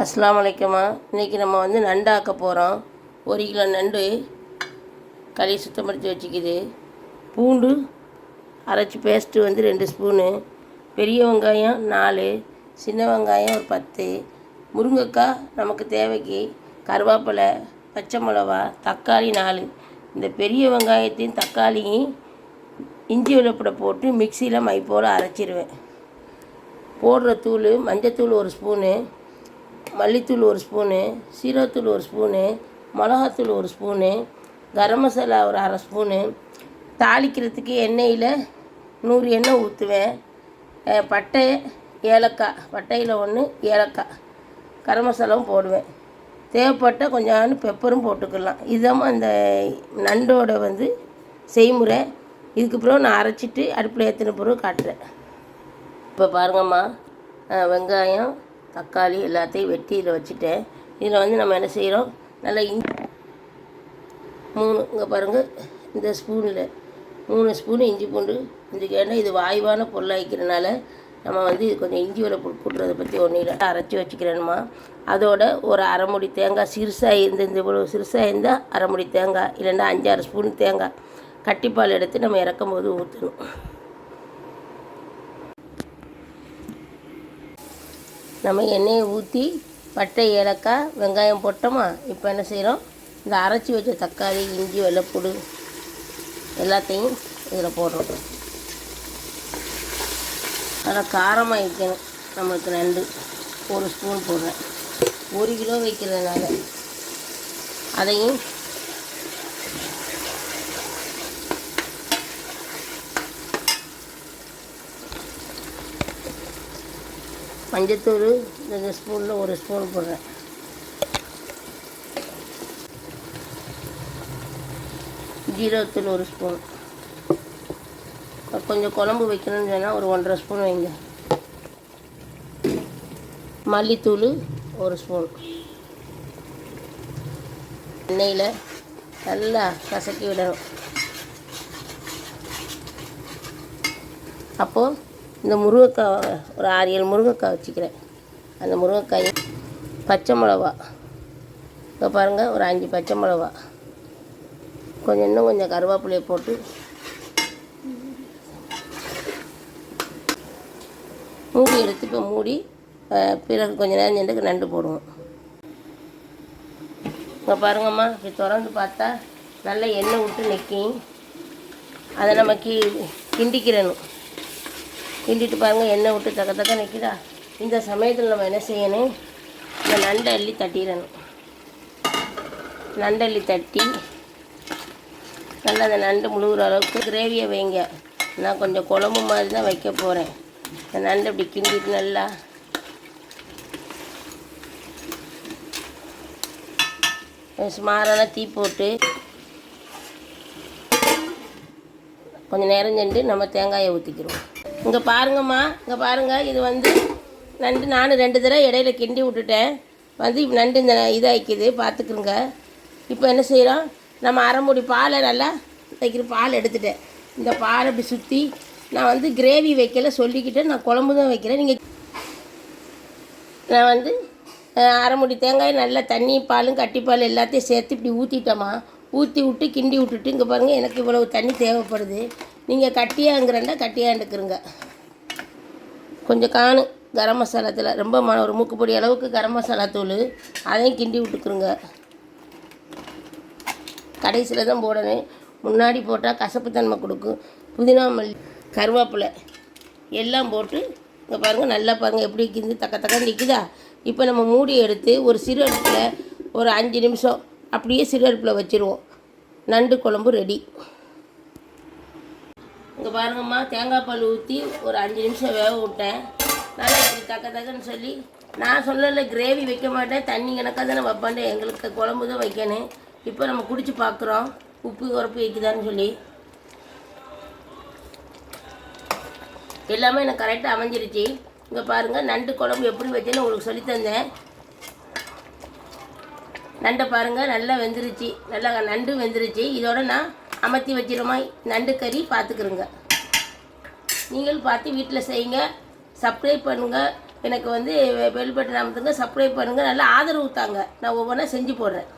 அஸ்ஸலாமு அலைக்கும்மா. இன்றைக்கி நம்ம நண்டு ஆக்க போகிறோம். 1 கிலோ நண்டு கழுவி சுத்தப்படுத்தி வச்சுக்கிது. பூண்டு அரைச்சி பேஸ்ட்டு 2 ஸ்பூனு, பெரிய வெங்காயம் 4, சின்ன வெங்காயம் ஒரு 10, முருங்கைக்காய் நமக்கு தேவைக்கு, கருவேப்பிலை, பச்சை மிளகா, தக்காளி 4. இந்த பெரிய வெங்காயத்தையும் தக்காளியும் இஞ்சி வெள்ளப்பூடை போட்டு மிக்சியில் மை போல் அரைச்சிடுவேன். போடுற தூள் மஞ்சத்தூள் 1 ஸ்பூனு, மல்லித்தூள் 1 ஸ்பூனு, சீரகத்தூள் 1 ஸ்பூனு, மிளகாத்தூள் 1 ஸ்பூனு, கரம் மசாலா ஒரு அரை ஸ்பூனு. தாளிக்கிறதுக்கு எண்ணெயில் 100 எண்ணெய் ஊற்றுவேன். பட்டை, ஏலக்காய், பட்டையில் 1, ஏலக்காய், கரம் மசாலாவும் போடுவேன். தேவைப்பட்ட கொஞ்சம் பெப்பரும் போட்டுக்கலாம். இதுதான் இந்த நண்டோட செய்முறை. இதுக்கு பிறகு நான் அரைச்சிட்டு அடுப்பில் ஏற்றின பிறகு காட்டுறேன். இப்போ பாருங்கம்மா, வெங்காயம் தக்காளி எல்லாத்தையும் வெட்டி இதில் வச்சுட்டேன். இதில் நம்ம என்ன செய்கிறோம், நல்லா 3 இங்கே பாருங்கள், இந்த ஸ்பூனில் 3 ஸ்பூனு இஞ்சி பூண்டு. ஏன்னா இது வாய்வான பொருளாக வைக்கிறனால நம்ம இது கொஞ்சம் இஞ்சி வெள்ளை போட்டுறதை பற்றி ஒன்றும் இல்லை, அரைச்சி வச்சுக்கிறேனுமா. அதோட ஒரு அரை மூடி தேங்காய், சிறுசாக இந்த இவ்வளோ சிறுசாக இருந்தால் அரை மூடி தேங்காய், இல்லைன்னா 5-6 ஸ்பூன் தேங்காய் கட்டிப்பால் எடுத்து நம்ம இறக்கும் போது ஊற்றணும். நம்ம எண்ணெயை ஊற்றி பட்டை, ஏலக்காய், வெங்காயம் போட்டோமா. இப்போ என்ன செய்கிறோம், இந்த அரைச்சி வச்ச தக்காளி, இஞ்சி வெள்ளைப்பூடு எல்லாத்தையும் இதில் போடுறோம். அதில் காரமாக வைக்கணும். நம்மளுக்கு நண்டு 1 ஸ்பூன் போடுறேன். 1 கிலோ வைக்கிறதுனால அதையும் மஞ்சத்தூள் இந்த ஸ்பூனில் 1 ஸ்பூன் போடுறேன். ஜீரகத்தூள் 1 ஸ்பூன். கொஞ்சம் குழம்பு வைக்கணும்னு சொன்னால் ஒரு 1.5 ஸ்பூன் வைங்க. மல்லித்தூள் 1 ஸ்பூன். எண்ணெயில் நல்லா கசக்கி விடணும். அப்போது இந்த முருங்கைக்காய் ஒரு 6-7 முருங்கைக்காய் வச்சுக்கிறேன். அந்த முருங்கைக்காய், பச்சை மிளகா இப்போ பாருங்கள், ஒரு 5 பச்சை மிளகா, இன்னும் கொஞ்சம் கருவேப்பிலையை போட்டு மூடி எடுத்து இப்போ மூடி பிறகு கொஞ்சம் நேரம் சென்று நண்டு போடுவோம். இப்போ பாருங்கம்மா, இப்போ திறந்து பார்த்தா நல்லா எண்ணெய் விட்டு நிற்கும். அதை நம்ம கிண்டிக்கிறணும். கிண்டிட்டு பாருங்கள், எண்ணெய் விட்டு தக்க நிற்கிதா. இந்த சமயத்தில் நம்ம என்ன செய்யணும், இந்த நண்டை அள்ளி தட்டிடணும். நண்டள்ளி தட்டி நல்லா அந்த நண்டு முழுகிற அளவுக்கு கிரேவியை வைங்க. நான் கொஞ்சம் குழம்பு மாதிரி தான் வைக்க போகிறேன். இந்த நண்டை இப்படி கிண்டிட்டு நல்லா சுமாரான தீ போட்டு கொஞ்சம் நேரம் சென்று நம்ம தேங்காயை ஊற்றிக்கிறோம். இங்கே பாருங்கம்மா, இங்கே பாருங்கள், இது நண்டு நான் 2 தடவை இடையில கிண்டி விட்டுட்டேன். நண்டு இந்த இதாகிக்குது, பார்த்துக்குங்க. இப்போ என்ன செய்கிறோம், நம்ம அரை மூடி பாலை நல்லா வைக்கிற பால் எடுத்துட்டேன். இந்த பாலை இப்படி சுற்றி நான் கிரேவி வைக்கல சொல்லிக்கிட்டேன், நான் குழம்பு தான் வைக்கிறேன். நான் அரை மூடி தேங்காய் நல்லா தண்ணி, பாலும் கட்டிப்பால் எல்லாத்தையும் சேர்த்து இப்படி ஊற்றிட்டோமா. ஊற்றி விட்டு கிண்டி விட்டுட்டு இங்கே பாருங்கள், எனக்கு இவ்வளவு தண்ணி தேவைப்படுது. நீங்கள் கட்டியாங்கிறண்டா கட்டியாண்டுக்குறங்க. கொஞ்சம் கரம் மசாலாத்தில் ரொம்ப ஒரு மூக்குப்பொடி அளவுக்கு கரம் மசாலா தூள், அதையும் கிண்டி விட்டுக்குறங்க. கடைசியில் தான் போடணும், முன்னாடி போட்டால் கசப்புத்தன்மை கொடுக்கும். புதினா, மல்லி, கருவேப்பிலை எல்லாம் போட்டு இங்கே பாருங்கள், நல்லா பாருங்கள் எப்படி கிண்டி தக்க நிற்குதா. இப்போ நம்ம மூடி எடுத்து ஒரு சிறு அடுப்பில் ஒரு 5 நிமிஷம் அப்படியே சிறு அடுப்பில் வச்சுருவோம். நண்டு குழம்பு ரெடி. இங்கே பாருங்கம்மா, தேங்காய் பால் ஊற்றி ஒரு 5 நிமிஷம் வேக விட்டேன். நல்லா இப்படி தக்கன்னு சொல்லி, நான் சொல்லலை கிரேவி வைக்க மாட்டேன், தண்ணி கணக்காக தானே வைப்பாண்டே, எங்களுக்கு குழம்பு தான் வைக்கணும். இப்போ நம்ம குடித்து பார்க்குறோம், உப்பு உரப்பு வைக்குதான்னு சொல்லி. எல்லாமே எனக்கு கரெக்டாக அமைஞ்சிருச்சு. இங்கே பாருங்கள், நண்டு குழம்பு எப்படி வச்சேன்னு உங்களுக்கு சொல்லித்தந்தேன். நண்டை பாருங்கள், நல்லா வெந்துருச்சு, நல்லா நண்டு வெந்துருச்சு. இதோட நான் அமர்த்தி வச்சிருமா நண்டு கறி பார்த்துக்குறோங்க. நீங்களும் பார்த்து வீட்டில் செய்யுங்க. சப்ஸ்கிரைப் பண்ணுங்கள். எனக்கு வந்து பெல் பட்டன் அமுத்துங்க, சப்ஸ்கிரைப் பண்ணுங்கள், நல்லா ஆதரவு தாங்க. நான் ஒவ்வொன்றா செஞ்சு போடுறேன்.